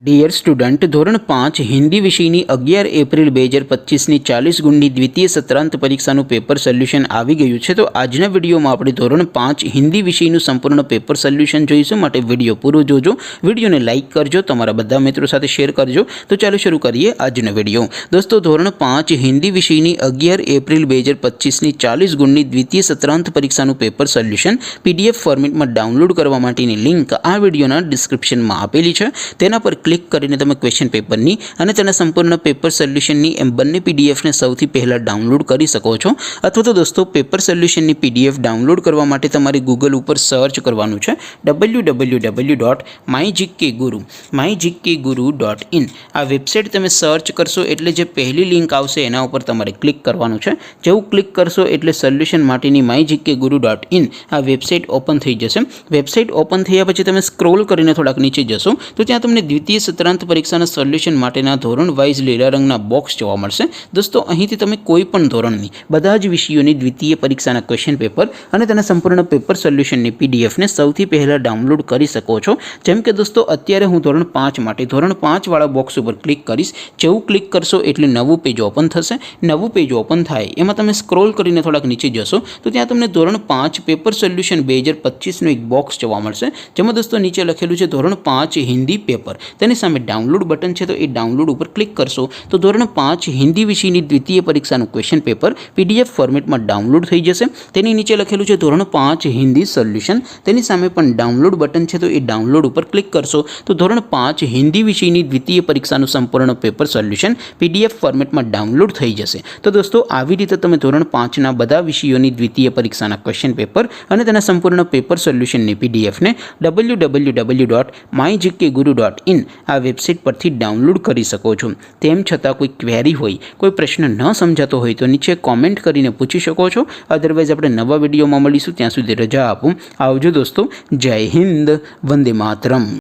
Dear student, ધોરણ 5 હિન્દી વિષયની 11 April 2025ની 40 ગુણની દ્વિતીય સત્રાંત પરીક્ષાનું પેપર સોલ્યુશન આવી ગયું છે। તો આજના વિડીયોમાં આપણે ધોરણ 5 હિન્દી વિષયનું સંપૂર્ણ પેપર સોલ્યુશન જોઈશું। માટે વિડીયો પૂરો જોજો, વિડીયોને લાઇક કરજો, તમારા બધા મિત્રો સાથે શેર કરજો। તો ચાલો શરૂ કરીએ આજનો વિડીયો। દોસ્તો, ધોરણ 5 હિન્દી વિષયની 11 એપ્રિલ 2025ની 40 ગુણની દ્વિતીય સત્રાંત પરીક્ષાનું પેપર સોલ્યુશન PDF ફોર્મેટમાં ડાઉનલોડ કરવા માટેની લિંક આ વિડીયોના ડિસ્ક્રિપ્શનમાં આપેલી છે। તેના પર ક્લિક કરીને તમે ક્વેશ્ચન પેપરની અને તેના સંપૂર્ણ પેપર સોલ્યુશનની એમ બંને પીડીએફને સૌથી પહેલાં ડાઉનલોડ કરી શકો છો। અથવા તો દોસ્તો, પેપર સોલ્યુશનની PDF ડાઉનલોડ કરવા માટે તમારે ગૂગલ ઉપર સર્ચ કરવાનું છે www.mygkguru.in। આ વેબસાઇટ તમે સર્ચ કરશો એટલે જે પહેલી લિંક આવશે એના ઉપર તમારે ક્લિક કરવાનું છે। જેવું ક્લિક કરશો એટલે સોલ્યુશન માટેની mygkguru.in આ વેબસાઇટ ઓપન થઈ જશે। વેબસાઇટ ઓપન થયા પછી તમે સ્ક્રોલ કરીને થોડાક નીચે જશો તો ત્યાં તમને દ્વિતીય સત્રાંત પરીક્ષાના સોલ્યુશન માટેના ધોરણ વાઇઝ લીલા રંગના બોક્સ જોવા મળશે। દોસ્તો, અહીંથી તમે કોઈ પણ ધોરણની બધા જ વિષયોની દ્વિતીય પરીક્ષાના ક્વેશ્ચન પેપર અને તેના સંપૂર્ણ પેપર સોલ્યુશનની પીડીએફને સૌથી પહેલાં ડાઉનલોડ કરી શકો છો। જેમ કે દોસ્તો, અત્યારે હું ધોરણ 5 માટે ધોરણ 5 વાળા બોક્સ ઉપર ક્લિક કરીશ। જેવું ક્લિક કરશો એટલે નવું પેજ ઓપન થશે। નવું પેજ ઓપન થાય એમાં તમે સ્ક્રોલ કરીને થોડાક નીચે જશો તો ત્યાં તમને ધોરણ 5 પેપર સોલ્યુશન 2025નું એક બોક્સ જોવા મળશે। જેમાં દોસ્તો નીચે લખેલું છે ધોરણ 5 હિન્દી પેપર। તેની સામે ડાઉનલોડ બટન છે, તો એ ડાઉનલોડ ઉપર ક્લિક કરશો તો ધોરણ 5 હિન્દી વિષયની દ્વિતીય પરીક્ષાનું ક્વેશ્ચન પેપર PDF ફોર્મેટમાં ડાઉનલોડ થઈ જશે। તેની નીચે લખેલું છે ધોરણ 5 હિન્દી સોલ્યુશન। તેની સામે પણ ડાઉનલોડ બટન છે, તો એ ડાઉનલોડ ઉપર ક્લિક કરશો તો ધોરણ 5 હિન્દી વિષયની દ્વિતીય પરીક્ષાનું સંપૂર્ણ પેપર સોલ્યુશન PDF ફોર્મેટમાં ડાઉનલોડ થઈ જશે। તો દોસ્તો, આવી રીતે તમે ધોરણ 5ના બધા વિષયોની દ્વિતીય પરીક્ષાના ક્વેશ્ચન પેપર અને તેના સંપૂર્ણ પેપર સોલ્યુશનની PDFને www.mygkguru.in આ વેબસાઇટ પરથી ડાઉનલોડ કરી શકો છો। તેમ છતાં કોઈ ક્વેરી હોય, કોઈ પ્રશ્ન ન સમજાતો હોય તો નીચે કોમેન્ટ કરીને પૂછી શકો છો। અદરવાઇઝ આપણે નવા વિડીયોમાં મળીશું, ત્યાં સુધી રજા આપો। આવજો દોસ્તો, જય હિન્દ, વંદે માતરમ।